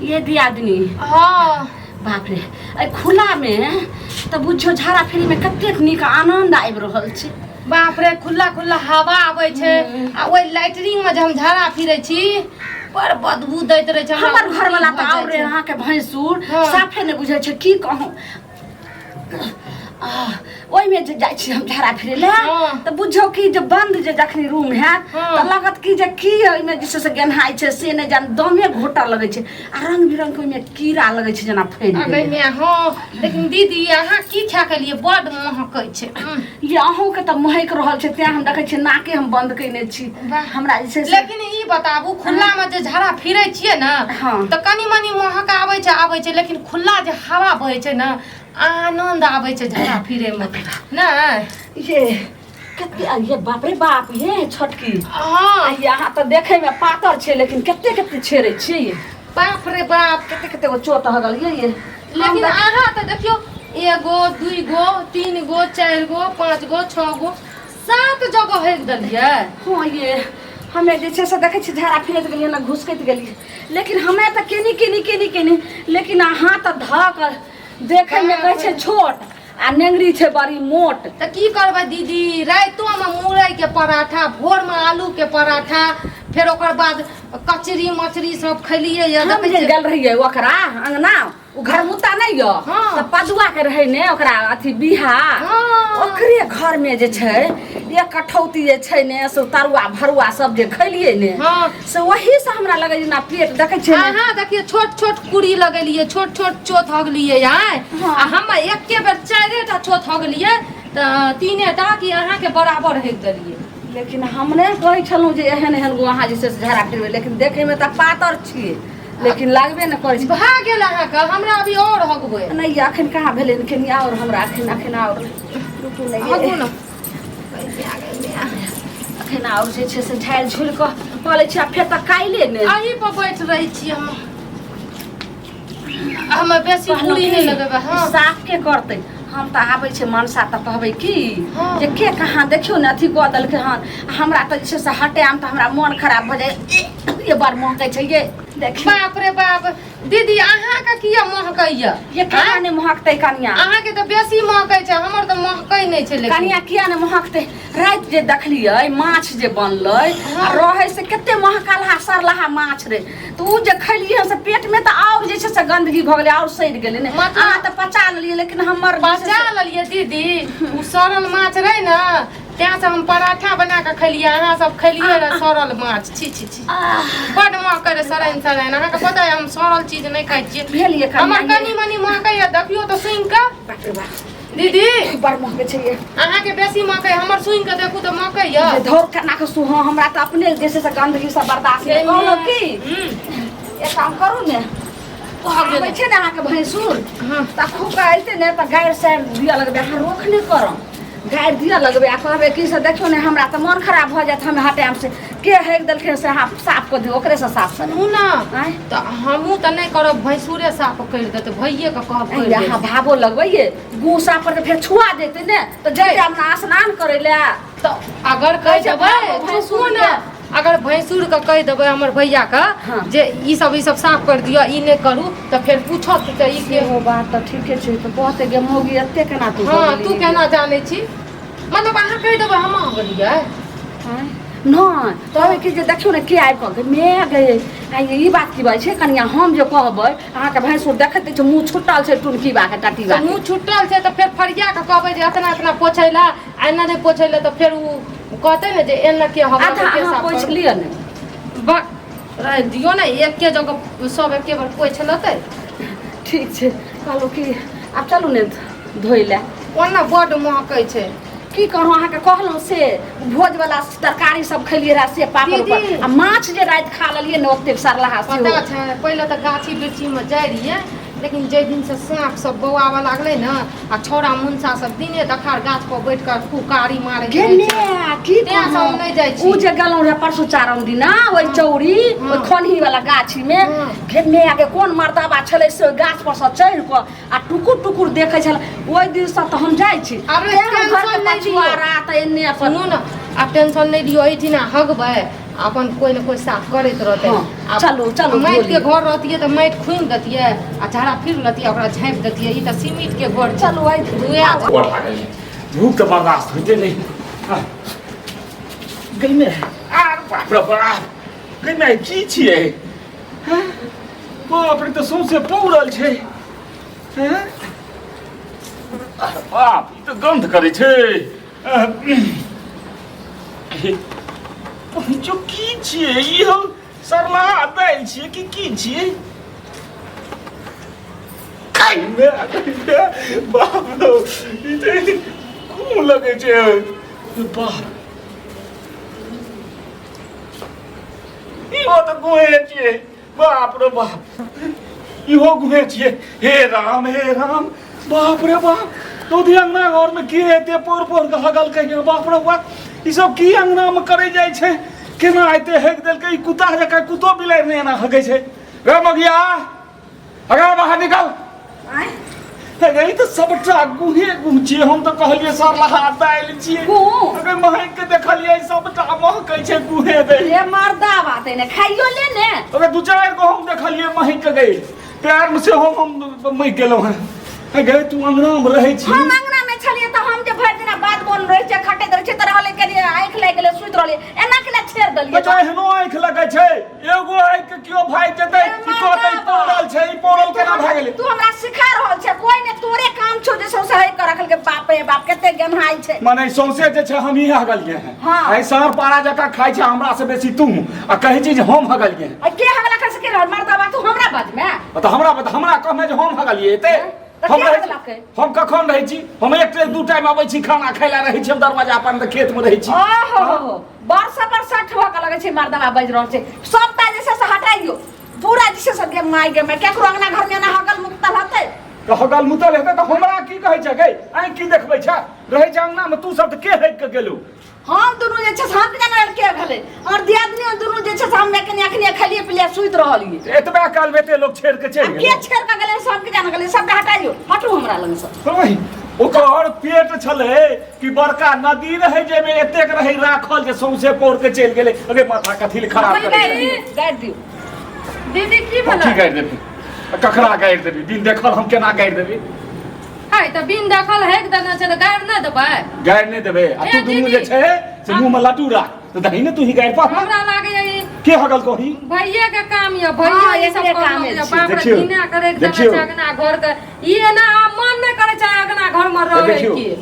ये दियादनी हाँ बाप रे अइ खुला में त बुझो झाड़ा फिरी में कतेक नीक आनंद आबि रहल छै। बाप रे खुला खुला हवा आबै छै आ ओइ लैटरिन में जे हम झाड़ा फिरै छी बड़ बदबू दैत रहे छै। हमर घर वाला त और रे अहाँ के भैंसुर साफे ने बुझै छै की कहूं। ओइ में जे जाइ छी हम झाड़ा फिरे ले त बुझो कि जे बंद जे जखनी रूम है त लगत कि जे की ओइ में जे से गेनहाई छै से ने जान दमे घोटा लगै छै आ रंग बिरंग के ओइ में कीड़ा लगै छै जना फैल गेलै। अबे में हां लेकिन दीदी अहाँ की खा के लिए बड़ महकै छै। ये अहूं के त महक रहल छै ते हम देखै छी नाके हम बंद कइने छी हमरा जे छै। लेकिन ई बताबू खुला में जे झाड़ा फिरै छियै ना त कनी मनी महक आबै छै लेकिन खुला जे हवा बहै छै ना आनंद आबै छै झाड़ा फिरे में ना। ये कते ये बाप रे बाप ये छोटकी हां ये अहाँ त देखे में पातर छै लेकिन कते कते छेड़े छी ये बाप रे बाप कते कते गो चोट ह गल ये लेकिन अहाँ त देखियो एगो दुई गो तीन गो चार गो पांच गो छह गो 7 जगह हेक दलिए। हां ये हमें जे छै से देखे छी झाड़ा फिरत गेलिए ना घुसकैत गेलिए लेकिन हमें त केनी लेकिन अहाँ त धक देखे में कहै छै छोट आ नेंगरी छै बड़ी मोट। त की करबै दीदी रातो में मुरई के पराठा भोर में आलू के पराठा फिर ओकर बाद कचरी मछली सब खलिए या हम जे गेल रहिए ओकरा अंगना उ घर मुता नहीं य त पदुआ के रहे ने ओकरा अथी बिहा ओकरे घर में जे छै एक कठौती जे छै ने से तरुआ भरुआ सब जे खलिए ने से वही से हमरा लगे ना पेट देखे छै। हां देखिए छोट छोट कुड़ी लगेलिए छोट छोट चोथ हगलिए आ हम एके बेर 4टा चोथ हगलिए त 3टा कि अहाँ के बराबर हेक देलिए। लेकिन हमने कहै छलौ जे एहन एहन गो अहाँ जे से झाड़ा फिरबै लेकिन देखे में त पातर छिए लेकिन लागबे न करै छै। भाग गेल अहाँ का हमरा अभी और हगबै नहीं अखन कहाँ भेलै कनी और हमरा अखन और रुकू नहीं हगू न अखन और जे छै से झाइल झुल क कहले छी फेर त काइले ने अही पर बैठ रही छी हम बेसी पूरी नहीं लगेबे। हां साफ के करतै हम त आबै छै मनसा त कहबै की जे के कहाँ देखियो न अथी क देलकै हन हमरा त जे छै से हटाम त हमरा मन खराब भ जाय ये बार महकै छै ये देखी बाप रे बाप दीदी अहाँ का किया महकैया ये कहाँ ने महकतै कनिया अहाँ के त बेसी महकै छै हमर त महकै नै छै। लेकिन कनिया किया ने महकतै रात जे देखलियै माछ जे बनलै रहै से कते महकलहा सरलहा माछ रे त उ जे खलियै से पेट में त और जे छै से गंदगी भ गेलै और सड़ गेलै ने अहाँ त पचा लेलियै लेकिन हमर पचा लेलियै दीदी उ सरल माछ रहे न त्या से हम पराठा बना के खलिए अहाँ सब खलिए रे सरल माछ छी छी छी बड महकै रे सरैन अहाँ के पता है हम सरल चीज नहीं खाइ छी भेलिए हमर कनी मनी महकै देखियो त सुन के बाप रे बाप दीदी बड़ महकै छै ये अहाँ के बेसी महकै हमर सुन के देखू त महकै य धौर कना के सुहा हमरा त अपने जैसे से गंदगी सब बर्दाश्त नहीं कहलो की एक काम करू ने आबै छै ने अहाँ के भैंसुर त खूब आइते ने त गायर से दिया लगबे अहाँ रोक नहीं करम गायर दिया लगबे आ कहबे कि से देखियो ने हमरा त मन खराब भ जात हम हटाम से के हेक देलखे से अहाँ साफ कर दे ओकरे से साफ कर सुन ना त हमहू त नहीं करब भैंसुरे साफ कर दे त भइये के कहब कर दे अहाँ भाबो लगबैये गुसा पर फिर छुआ देते ने त जइते अपना स्नान करे ले त अगर कह देबै सुन अगर भैंसुर के कह देबै हमर भैया का जे ई सब साफ कर दियो ई नहीं करू त फिर पूछत त ई के हो बात त ठीके छै त कहते गे मोगी एते केना तू हां तू केना जानै छी मतलब अहाँ कह देबै हम आ गेलिए हां नहीं तबे कि जे देखियो ने के आइ क मैं गए ई बात की बात छै कनिया हम जे कहबै अहाँ के भैंसुर देखत छै मुंह छुटल छै टुनकीबा के टटीबा मुंह छुटल छै त फिर फरिया के कहबै जे इतना इतना पोछैला आइना नहीं पोछैला त फिर उ कहते ने जे एना के हम के साफ पोछ लियो ने बा रह दियो ना एक के जगह सब एक बार पोछ लेतै ठीक छै कहलो कि अब चलू ने धोइ ले ओना बड महकै छै की करू अहाँ के कहलौ से भोज वाला तरकारी सब खलिए रा से पापड़ आ माछ जे रात खा लेलिए ने ओते सरलहा से पता छै पहिले त गाछी बिरछी में जाय रहिए लेकिन जे दिन से सांप सब बौआवा लागले न आ छोरा मुंसा सब दिने दखार गाछ पर बैठ कर फुकारी मारे गेने की त्या सब नहीं जाय छी उ जे गलौ रे परसु चारम दिना ओइ चौरी ओइ खनही वाला गाछी में गेने आगे कोन मर्दाबा छले से गाछ पर से चढ़ क आ टुकुर टुकुर देखे छल ओइ दिन से त हम जाय छी अरे टेंशन नहीं लियो रात एने सुनू न अब टेंशन नहीं लियो एठिना हगबै अपन कोई न कोई साफ करैत रहतै हाँ, चलो चलो माटि के घर रहतियै तऽ माटि खुनि देतियै आ झाड़ा फिर लेतियै ओकरा झाँपि देतियै ई तऽ सीमेंट के घर चलो आई धूप तो बर्दाश्त होते नहीं गई में बाप रे बाप गई में की छिए बाप रे तो सौंसे पौरल छै बाप ई तो गंध करे छै जो की छिए ई हो सरला दालि छिए की छिए खाइ में बाप रे ई ते कोन लगे छै बाप इहो तऽ गुहे छिए बाप रे बाप इहो गुहे छिए हे राम बाप रे बाप तो अंगना घर में की हेते पोर के हगल के बाप रे बाप ई सब की अंगना में करे जाय छै केना आइते हेक देलकै ई कुत्ता जका कुत्तो बिलाइ ने एना हगै छै रे मगिया अगर बाहर निकल गई तो सबटा गुहे छिए हम तो कहलिए सर लहा दालि छिए अगर महक के देखलिए सबटा महकै छै गुहे दे ये मर्दा बात है ने खाइयो ले ने अगर दू चार गो हम देखलिए महक के गई पैर में से हम महि गेलौ हैं गई तू अंगना में रहै छी हम अंगना में छलिए त हम जे भर दिन बात बोल रहे छै खटे दर छै त रहले के आंख लाग गेले सुइत रहले एना के छेड़ दलिए बच्चा एहनो आंख लगे छै एगो आंख के कियो भाई जेतै ई कहतै पौरल छै ई पौरल केना भ गेलै तू हमरा सिखा रहल छै कोई ने तोरे काम छौ जे सौसे है कर रखल के बाप रे बाप कते गन्हाई छै माने सौसे जे छै हम ही हगलिए हैं हाँ। ऐ सार पारा जका खाइ छै हमरा से बेसी तू आ कहै छी जे हम हगलिए हैं आ के हगला कर सके रहल मर्दा बात तू हमरा बात में त हमरा कहमे जे हम हगलिए एते हम कखन रहै छी हम एक दू टाइम आबै छी खाना खाइला रहै छी हम दरवाजा अपन खेत में रहै छी ओहो वर्षा ठोक लगे छै मर्दवा बज रहल छै सबटा जैसे से हटाइयो पूरा जैसे से गेम माय गेम में केकरो अंगना घर में ना हगल मुक्तल हते तो हगल मुतल हेतै त हमरा की कहै छै गई आइ की देखबै छै रहै छै अंगना में तू सब त के हट के गेलू हम दुनु जे छै हम केना के भेले और दियादनी दुनु जे छै हम कनी अखनी खलिए पिलिए सुइत रहलिए एतबे काल बेटे लोग छेड़ के चल के छेड़ के गेले सब के जान गेले सब हटाइयो हटू हमरा लग से ओइ ओकर पेट छले कि बड़का नदी रहे जे में एतेक रहे राखल जे सौसे पौर के चल गेले अगे माथा कथि खराब करे गाड़ दियो दीदी की भला की गाड़ देबी कखरा गाड़ देबी दिन देखल हम केना गाड़ देबी हाय त बिन देखल हेक देना छै त गाड़ न देबै गाड़ नहीं देबे आ तू दुनु जे छै से मुंह में लटू राख त दही न तू ही गाड़ पा हमरा लागे के हगल कोही भैया के काम या भैया ये सब काम है बाप रे दिना करे के अगना घर के ये ना मन न करे छै अगना घर में रहे के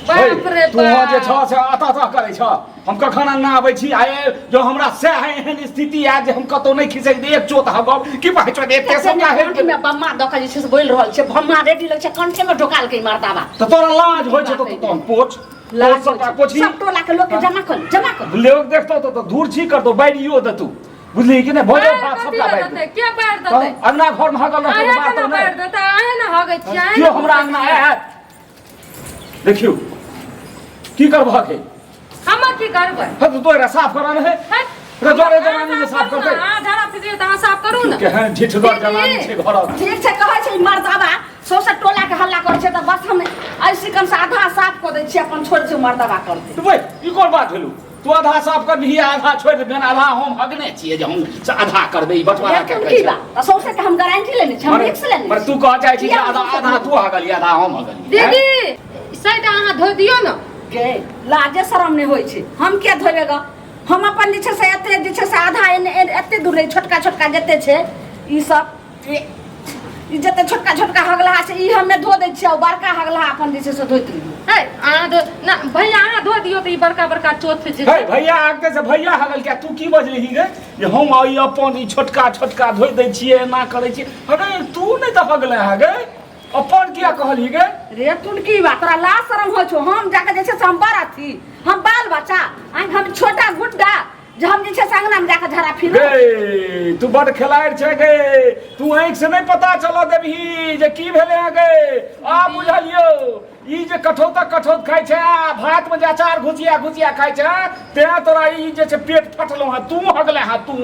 बाप रे तू जे छ से आता करे छ हम कखन अंगना आबै छी आए जो हमरा से है एहन स्थिति आ जे हम कतो नहीं खिसै दे एक चोट हगब की बात छ एते सब ना है में बम्मा दखा जे छै से बोल रहल छै भम्मा रेडी लग छै कंठे में ढोकाल के मारतावा त तोरा लाज होय छै त तू पोछ लाज सब टोला के लोग के जमा कर लोग देखतो तो धूर छी करतो बाइडियो दे तू बुझली कि नहीं भोजन भात सबटा बाइड दे के बाइड देते अंगना घर में हगल रह बात नहीं बाइड देते आए ना हगै छी आए क्यों हमरा अंगना है देखियो की करबा के हम की करबै ह तो तोरा साफ कराना है रे जोरे जमाने में साफ करते हां झाड़ा फिर त साफ करू ना केहन झिठगर जमाने छै घर ठीक छै कहै छै मर्दावा सौसे टोला के हल्ला करै छै त बस हम ऐसी कम से आधा साफ क दै छी अपन छोड़ छै मर्दावा करते तो भाई ई कोन बात भेलु तू आधा साफ कर भी आधा छोड़ दे आधा हम हगने छिए जे हम आधा करबे ई बटवारा के की बात सौसे के हम गारंटी लेने छी हम रिस्क लेने पर तू कह चाहे छी आधा तू हगली आधा हम हगली दीदी साइड अहाँ धो दियो ना के लाजे शरम नहीं होय छै हम के धोबेगा हम अपन जे छै से एते जे छै से आधा एते दूर छोटका छोटका जते छै ई सब ई जते छोटका छोटका हगला छै ई हमे धो दै छियै बड़का हगला अपन जे छै से धोइत रहियो है अहाँ धो ना भैया अहाँ धो दियो त ई बड़का बड़का चोथ छै हे भैया आगे से भैया हगल के तू की बजली रे जे हम आई अपन ई छोटका छोटका धोइ दै छियै ना करै छियै अरे तू नहीं त हगले हगे अपन किया कहली गे रे तुन की बात तोरा ला शरम हो छो हम जाके जे छै से हम बड़ा थी हम बाल बच्चा हम छोटा गुड्डा जे हम जे छै से अंगना में जाके झरा फिर गे तू बड़ खिलाड़ छै गे तू आंख से नहीं पता चलो देबही जे की भेले गे आ बुझलियो ई जे कठौत खाइ छै आ भात में जे अचार घुचिया खाइ छै ते तोरा ई जे छै पेट फटलो है तू हगले है तू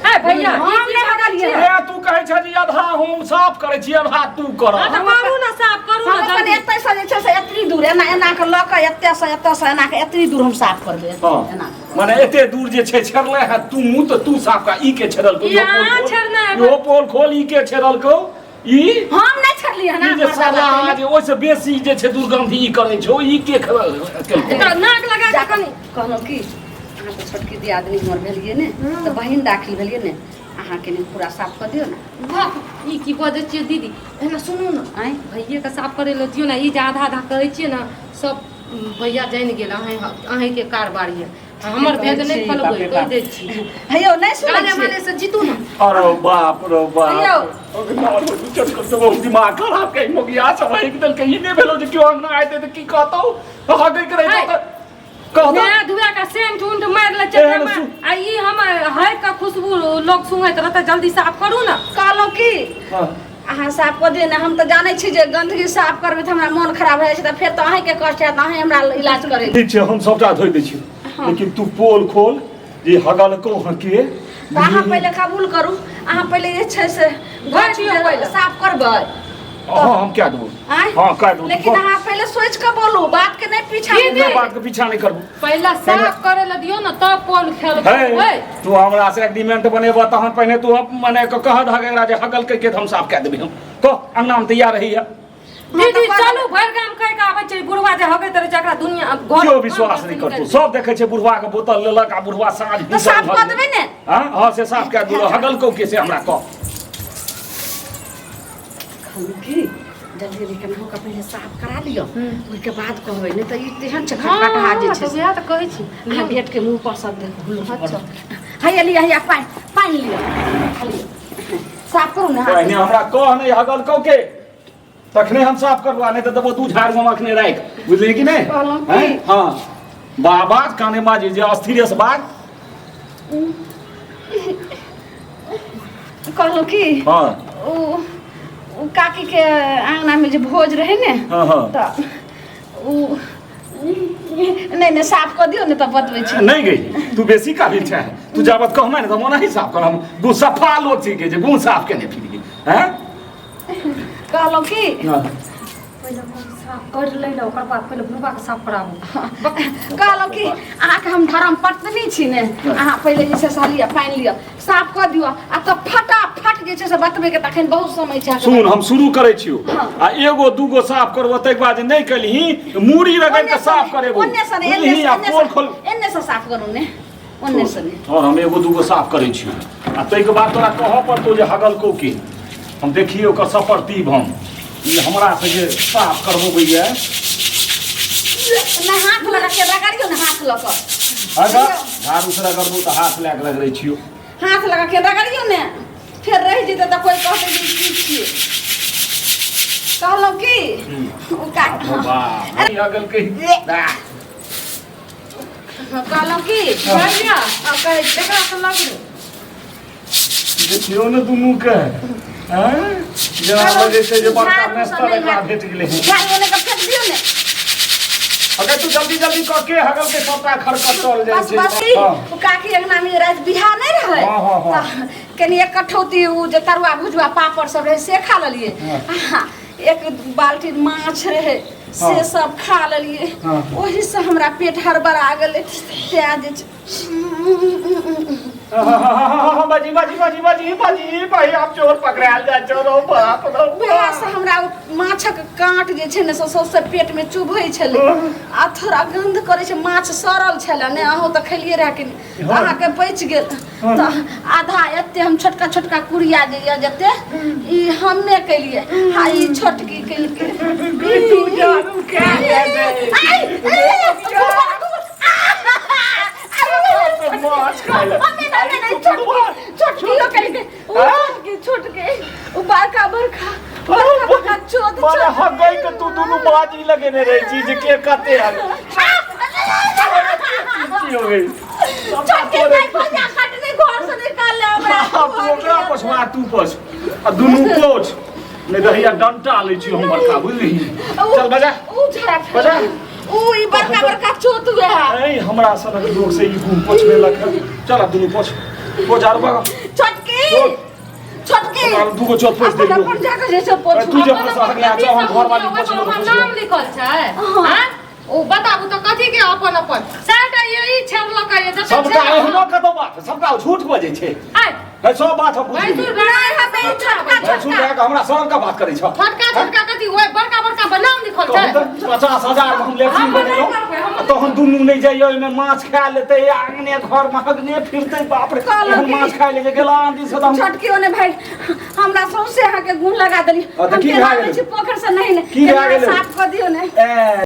है भैया हम नहीं हगलिए ए तू कहै छै जे आधा हम साफ करै छी आधा तू कर त मारू ना साफ करू हम ना अपन एते से जे छै से एतनी दूर एना के ल के एते से एना के एतनी दूर हम साफ करबे एना माने एते दूर जे छै छरले है तू साफ का ई के छरल को यहाँ छरना है। यो पोल खोल ई के छरल को ई हम नहीं छरली है ना ई जे साला आज ओइ से बेसी जे छै दुर्गंधी ई करे छो ई के एकरा नाक लगा के कनी कहलो कि अहाँ तो छोटकी दी आदमी हमर भेलिए ने तो बहिन दाखिल भेलिए ने अहाँ के पूरा साफ कर दियो ना वाह ई की बजै छियै दीदी एना सुनू ना आइ भैया के साफ करे ले दियो ना ई जे आधा आधा कहै छियै ना सब भैया जानि गेल अहीं के कारबारी है हमर भेद नहीं फलबै कह दै छी हेयो नहीं सुनै गाने छी माने से जीतू ना अरे बाप रे हेयो बाप चल कर तो दिमाग खराब कहीं मोगिया सब एक दल कहीं नहीं भेलो जे क्यों अंगना आए थे तो की कहता हूं हां गई करे तो कहता नया धुआ का सेंट उंट मार ले चल आ ई हम है का खुशबू लोग सुंगैत रहते जल्दी साफ करू ना कहलो कि हां अहाँ साफ कर दिए ना हम तो जाने छी जे गंदगी साफ करबे त हमरा मन खराब हो छै त फिर तो अहीं के कष्ट है त अहीं हमरा इलाज करे ठीक छै हम सबटा धोइ दै छी लेकिन तू पोल खोल जे हगल को के अहाँ पहले कबूल करू अहाँ पहले ये छै से घर पहले साफ करबै हां हम क्या दू आइ हां कर दू लेकिन अहाँ पहले सोच के बोलू बात के नहीं पीछा मैं बात के पीछा नहीं करबू पहला साफ करे ले दियो ना तब पोल खेल हे तू हमरा से एग्रीमेंट बनेबा तहन पहले तू माने कह धगेरा जे हगल के हम साफ कर देबे हम को अंगना में तैयार रही है दीदी चलू भर गाम कह के आबै छै बुढ़वा जे हगै तरे जकरा दुनिया घर क्यों विश्वास नहीं करतू सब देखे छै बुढ़वा के बोतल लेलक आ बुढ़वा साँझ तो साफ कर देबै ने हां हां से साफ कर दू हगल को के से हमरा कह की जल्दी जल्दी केना होका पहले साफ करा लियो ओइ के बाद कहबै नै त ई तेहन छखटहा जे छै से त कहै छी अहाँ गेट के मुंह पर सब देख अच्छा हैया लिया हैया पानी लियो साफ करू ना पहले हमरा कह नहीं हगल को के तखने हम साफ करवा नहीं तो देबो तू झाड़ में अखने राख बुझली कि नहीं हैं हां बाबा काने माजी जे अस्थिर से बात कहलो कि हां उ काकी के आंगना में जे भोज रहे ने हां हां त उ नहीं साफ कर दियो ने त बतबै छी नहीं गई तू बेसी काबिल छै तू जाबत कहमै ने त मोना ही साफ करम गु सफा लोग छी के जे गु साफ केने फिर हैं कहलो कि पहले साफ कर ले लो ओकर बाद पहले बुढ़वा के साफ कराबू कहलो कि अहाँ के हम धर्म पत्नी छी ने अहाँ पहले जे से सालिया पानी लियो साफ कर दियो आ त फटाफट जे छै से बतबै के तखन बहुत समय छै सुन हम शुरू करे छियो आ एगो दूगो साफ करबो तै बाद नहीं कलही मूड़ी रगड़ के साफ करेबो ओन्ने से बुझली आ पोल खोल एन्ने से साफ करू ने ओन्ने से ने और हम एगो दूगो साफ करे छियो आ तै के बाद तोरा कहऽ पड़तो जे हगल को के हम देखियो ओकर सपर्तीब हम ई हमरा से जे साफ करबोबैया ना हाथ लगा के रगड़ियो ना हाथ लगा अगर झाड़ू से रगड़बो त हाथ लगा के रगड़ै छियो हाथ लगा के रगड़ियो ने फिर रह जेते त कोई कहते कि की छिए कहलो कि ओ का वाह हगल के कहलो कि भैया आ कहे एकरा से लग रे देखियो न दुनू के हैं जेना लगे छै जे बड़का नेस्टर एकरा भेट गेलै है भाई ओने का फेंक दियो ने अगर तू जल्दी जल्दी क के हगल के सबटा खरकट चल जाय बस छै बस ओ काकी अंगना में रात बिहा नहीं रहे हां कनी एक कठौती उ जे तरुआ भुजवा पापड़ सब रहे से खा लेलिए एक बाल्टी माछ रहे से सब खा लेलिए ओही से हमरा पेट हड़बड़ा गेलै से आज बाजी बाजी बाजी बाजी बाजी भाई आप चोर पकड़ायल जा चोर बाप रे भैया से हमरा माछक कांट जे छै ने से पेट में चुभै छलै आ थोड़ा गंध करे छै माछ सड़ल छलै ने अहूँ त खेलिए रह के अहाँ के बच गेल त आधा एते हम छोटका छोटका कुड़िया जे या जते ई हम्मे केलिए आ ई छोटकी केलके तू जानू के माछ खाइला छोटके बड़का बड़का चोद माने हगई के तू दोनों बाजी लगेने रही छी जे के कते है की हो गई छोटके नहीं भजा काटने घर से निकाल ले हमरा आप ओकरा पछवा तू पछ आ दोनों पोछ नहीं दहिया डंटा ले छी हम बड़का बुझली चल बजा ऊ झड़ा बजा ऊ ई बड़का बड़का चोद हुए है ए हमरा सनक लोग से ई घूम पोछने लग चल दोनों पोछ पोछार बगा छोटकी दूगो चोट पोछ दे अपन जाके जैसे पोछ तू जे फंसा गया जा हम घर वाली पोछ नाम लिखल छै हां ओ बताबू त कथि के अपन साटा ये ई छेड़लो करे त सबका एहनो कतो बात सबका झूठ बजे छे आय है सब बात हम बुझी भैंसुर बनाए हते छोटका सुन रहा है हमरा शर्म का बात करै छ छोटका कथी होय बड़का बड़का बनाम लिखल छै 50,000 में हम लेफ्टिंग बनेलो तो हम दुनू नहीं जाइयो में माछ खा लेते आंगने घर में हगने फिरते बाप रे हम माछ खाइ ले जे गेला आंधी से हम छोटकी ओने भाई हमरा सौसे अहाँ के गुण लगा देली तो की भा गेलै पोखर से नहीं की भा गेलै साफ कर दियो ने